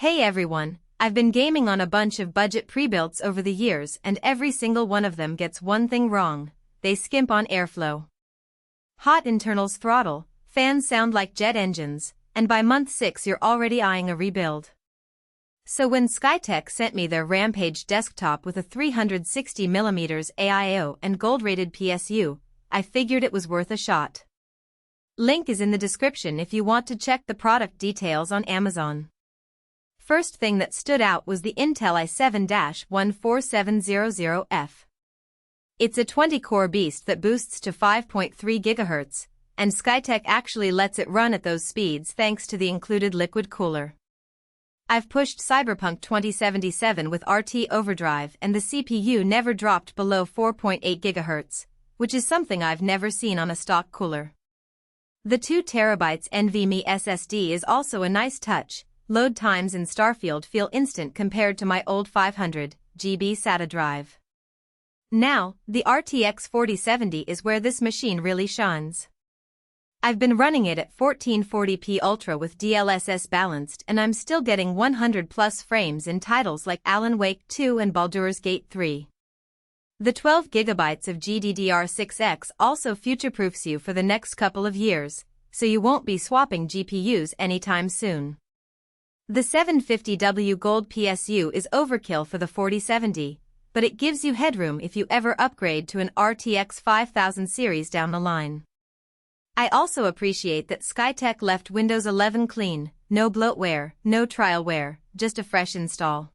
Hey everyone, I've been gaming on a bunch of budget pre-builts over the years and every single one of them gets one thing wrong: they skimp on airflow. Hot internals throttle, fans sound like jet engines, and by month 6 you're already eyeing a rebuild. So when Skytech sent me their Rampage desktop with a 360mm AIO and gold-rated PSU, I figured it was worth a shot. Link is in the description if you want to check the product details on Amazon. First thing that stood out was the Intel i7-14700F. It's a 20-core beast that boosts to 5.3 GHz, and Skytech actually lets it run at those speeds thanks to the included liquid cooler. I've pushed Cyberpunk 2077 with RT overdrive and the CPU never dropped below 4.8 GHz, which is something I've never seen on a stock cooler. The 2TB NVMe SSD is also a nice touch. Load times in Starfield feel instant compared to my old 500 GB SATA drive. Now, the RTX 4070 is where this machine really shines. I've been running it at 1440p Ultra with DLSS balanced and I'm still getting 100+ frames in titles like Alan Wake 2 and Baldur's Gate 3. The 12GB of GDDR6X also future-proofs you for the next couple of years, so you won't be swapping GPUs anytime soon. The 750W Gold PSU is overkill for the 4070, but it gives you headroom if you ever upgrade to an RTX 5000 series down the line. I also appreciate that Skytech left Windows 11 clean, no bloatware, no trialware, just a fresh install.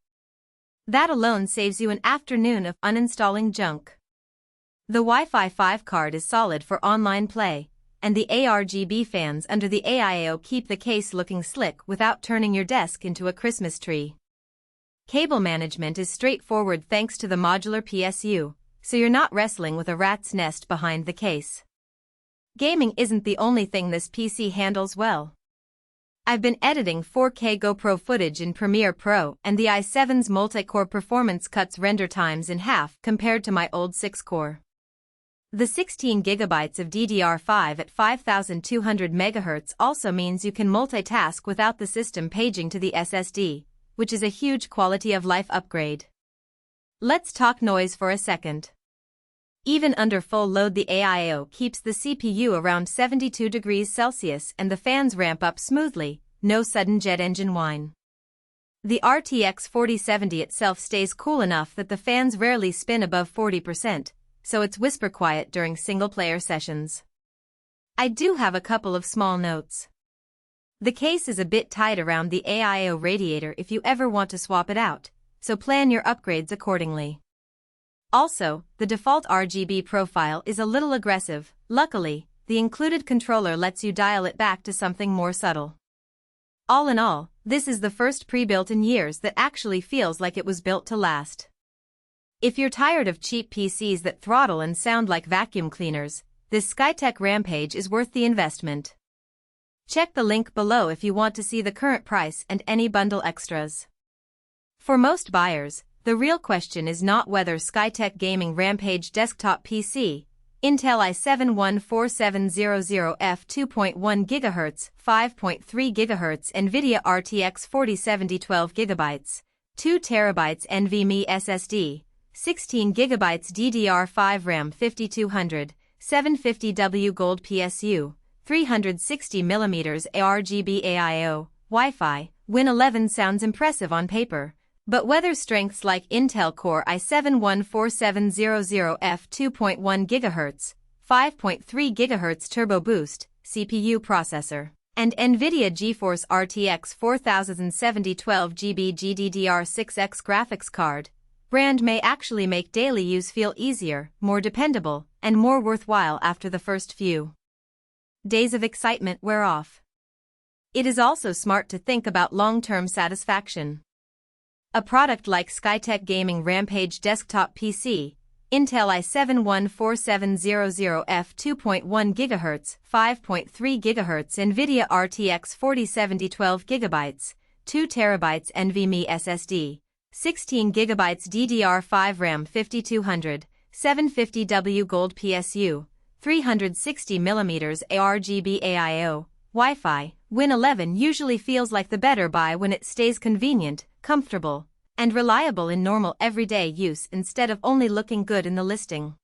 That alone saves you an afternoon of uninstalling junk. The Wi-Fi 5 card is solid for online play, and the ARGB fans under the AIO keep the case looking slick without turning your desk into a Christmas tree. Cable management is straightforward thanks to the modular PSU, so you're not wrestling with a rat's nest behind the case. Gaming isn't the only thing this PC handles well. I've been editing 4K GoPro footage in Premiere Pro and the i7's multi-core performance cuts render times in half compared to my old 6-core. The 16GB of DDR5 at 5200 MHz also means you can multitask without the system paging to the SSD, which is a huge quality of life upgrade. Let's talk noise for a second. Even under full load the AIO keeps the CPU around 72 degrees Celsius and the fans ramp up smoothly, no sudden jet engine whine. The RTX 4070 itself stays cool enough that the fans rarely spin above 40%. So it's whisper quiet during single-player sessions. I do have a couple of small notes. The case is a bit tight around the AIO radiator if you ever want to swap it out, so plan your upgrades accordingly. Also, the default RGB profile is a little aggressive. Luckily, the included controller lets you dial it back to something more subtle. All in all, this is the first pre-built in years that actually feels like it was built to last. If you're tired of cheap PCs that throttle and sound like vacuum cleaners, this Skytech Rampage is worth the investment. Check the link below if you want to see the current price and any bundle extras. For most buyers, the real question is not whether Skytech Gaming Rampage Desktop PC, Intel i7-14700F 2.1 GHz, 5.3 GHz NVIDIA RTX 4070 12GB, 2TB NVMe SSD, 16GB DDR5 RAM 5200, 750W Gold PSU, 360mm ARGB AIO, Wi-Fi, Win 11 sounds impressive on paper, but whether strengths like Intel Core i7-14700F 2.1 GHz, 5.3 GHz Turbo Boost, CPU processor, and NVIDIA GeForce RTX 4070 12GB GDDR6X graphics card, brand may actually make daily use feel easier, more dependable, and more worthwhile after the first few days of excitement wear off. It is also smart to think about long-term satisfaction. A product like Skytech Gaming Rampage Desktop PC, Intel i7-14700F 2.1 GHz, 5.3 GHz NVIDIA RTX 4070 12GB, 2TB NVMe SSD, 16GB DDR5 RAM 5200, 750W Gold PSU, 360mm ARGB AIO, Wi-Fi, Win 11 usually feels like the better buy when it stays convenient, comfortable, and reliable in normal everyday use instead of only looking good in the listing.